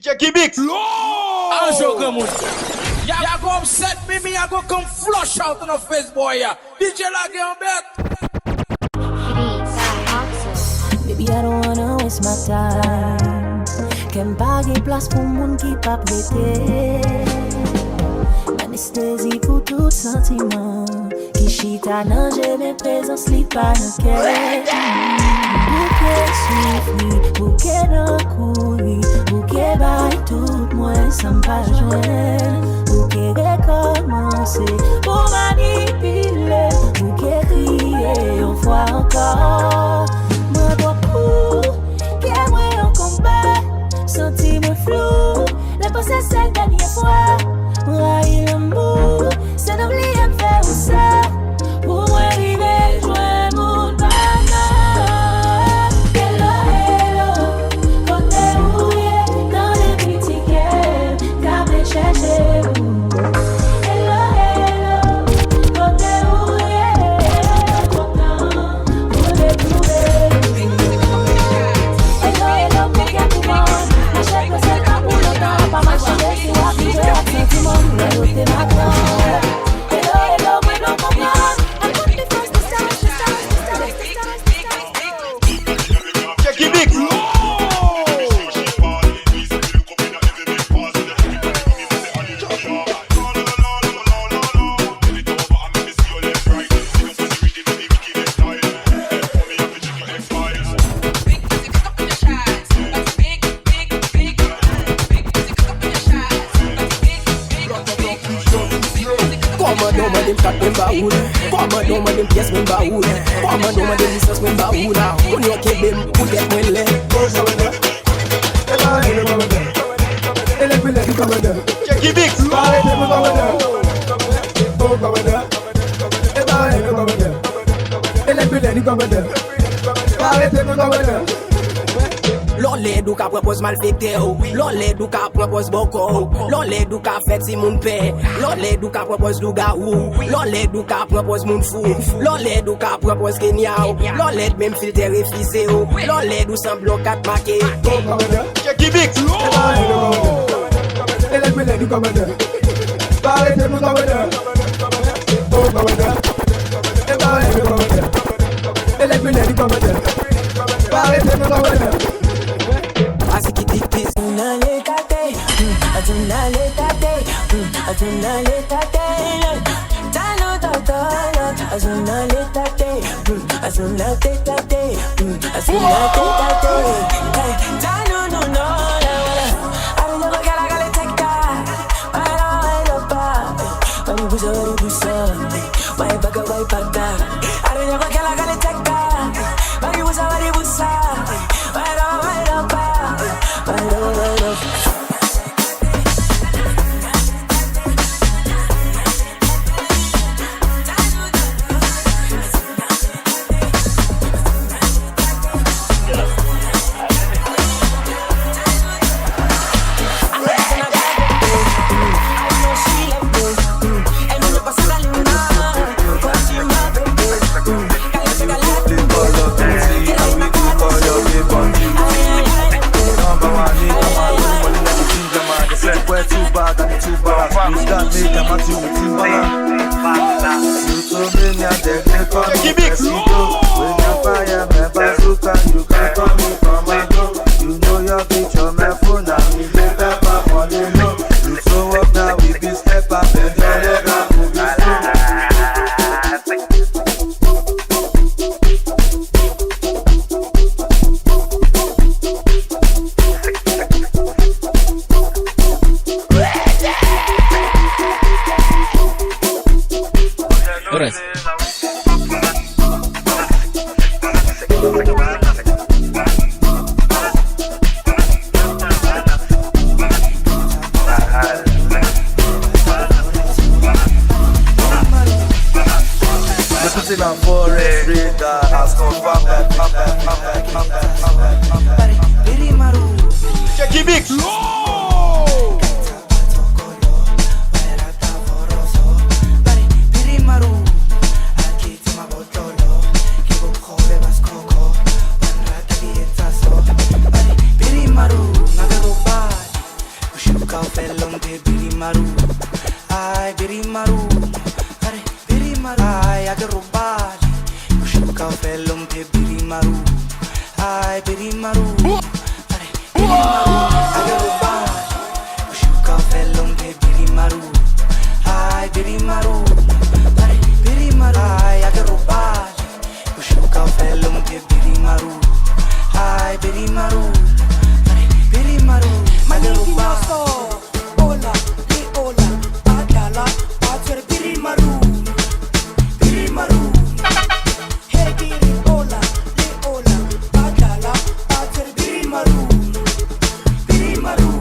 Jackie Bix. Un jour comme ya go upset me, I go come flush out on the face boy ya. DJ Laggy on bet. Baby, I don't wanna waste my time. Ken pa ge place pou moun ki pa prete. Anesthésie pour tout sentiment. Ki chita nan jene présence li pa nan kè. Bouquet soufri, bouquet nan kouri. Bouquet bay tout mwen san pa jwen. Bouquet rekomanse pou manipule. Bouquet kriye yon fwa ankor. Mwen beaucoup, kè mwen yon combat. Senti mwen flou, le posè se denye fwa. Mwen l'amour, c'est d'oublier me faire ou ça. Pour moi, rive, jouer mon banane. Hello, hello, quand t'es rouillé dans les critiques, t'as me cherché où. Hello, hello, quand t'es rouillé, content, pour découvrir. Hello, hello, pour qu'il y a tout le monde. Achète-moi c'est pas pour longtemps, pas marcher, c'est moi qui veux absenter. Hello, hello, when I'm gone. I put the first to start. Jackie Bix. Commando man dem pièces men baoul. Commando man dem licence men baoul. On yo ke dem pou get men le. Jackie Bix. L'olé dou ka propose mal fekte ou. L'olé dou ka propose boko ou. L'olé dou ka fet si moun pe. L'olé dou ka propose dou ga ou. L'olé dou ka propose moun fou. L'olé dou ka propose Kenya ou. L'olé même filtre refusé ou. L'olé dou semblo kat marqué. Jackie Bix. Jackie Bix. Shuka felon te birimaru. Ai birimaru. Are birimaru. Ai agarubali. Shuka felon te birimaru. Ai birimaru. Are birimaru. Agarubali. Shuka felon te birimaru. Ai birimaru. Are birimaru. Ai agarubali. Shuka felon te birimaru. Ai birimaru. Are birimaru. Agarubali. Ola, li ola, adala, ater birimaru, birimaru. Hey giri ola, li ola, adala, ater birimaru, birimaru.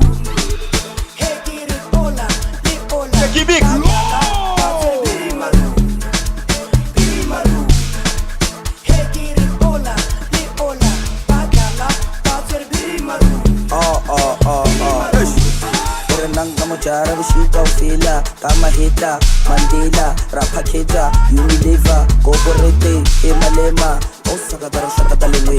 Hey giri ola, li ola, Jackie Bix. adala, ater birimaru, birimaru. Hey giri ola, li ola, adala, ater birimaru. Nang kamu cara bersihkau fila kama hita Mandela rapa keja Unilever Corporate Emalema Osaka daro shaka dalewe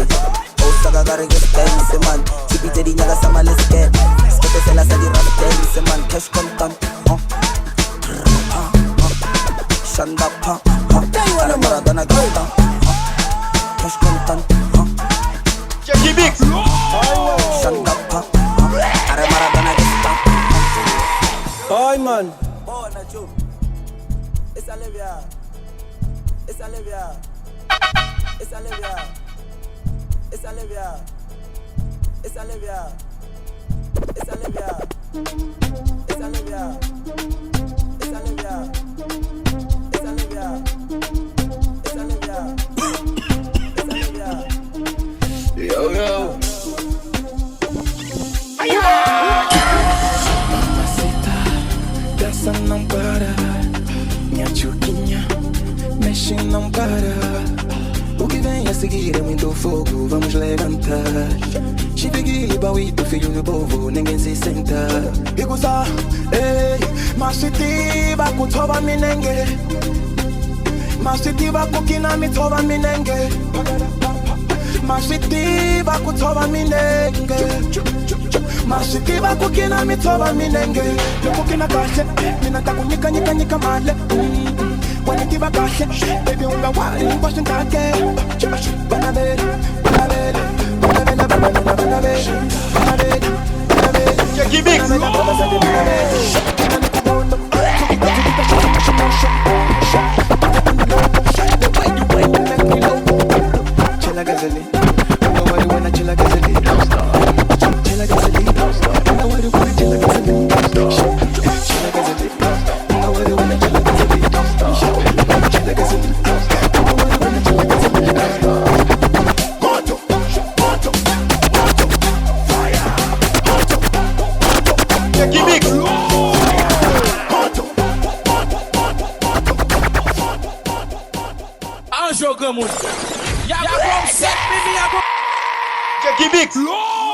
Osaka gare get ten seman Chibi jadi nyaga sama lesket Skete sela sadi rap ten seman Cash contant Shanda pa Ara maradana gata Cash contant Jackie Bix. Shanda pa Ara maradana gata Ay man, Oh, Nacho. Esa levia. Esa levia. Esa levia. Esa levia. Esa levia. Esa levia. Esa levia. Esa levia. Esa levia. Esa levia. Esa levia. yo yo. Dança não para, minha chuquinha, mexe não para. O que vem a seguir é muito fogo, vamos levantar. Chipigui, bauito, filho do povo, ninguém se senta. E gozar, ei, mas se tiba kutoba minenge. Mas se tiba kukina mitoba minenge. Mas se tiba kutoba minenge. Mashikiba kukina mitoba minenge Yokukina kashe, minata kunika nika nika male Wanikiba kashe, baby unga wali Washin kake Banabere, banabere Banabere, banabere, banabere Banabere, Jackie Bix. Chilla gazelle Nobody wanna chilla gazelle Chilla gazelle Nobody wanna chilla gazelle Chilla gazelle Nobody wanna chilla gazelle Chilla gazelle Nobody wanna chilla gazelle Moto, moto, moto Fire Moto, moto, Jackie Bix. moto Un jogo muito. Ya go set me, I go. Jackie Bix. Lord.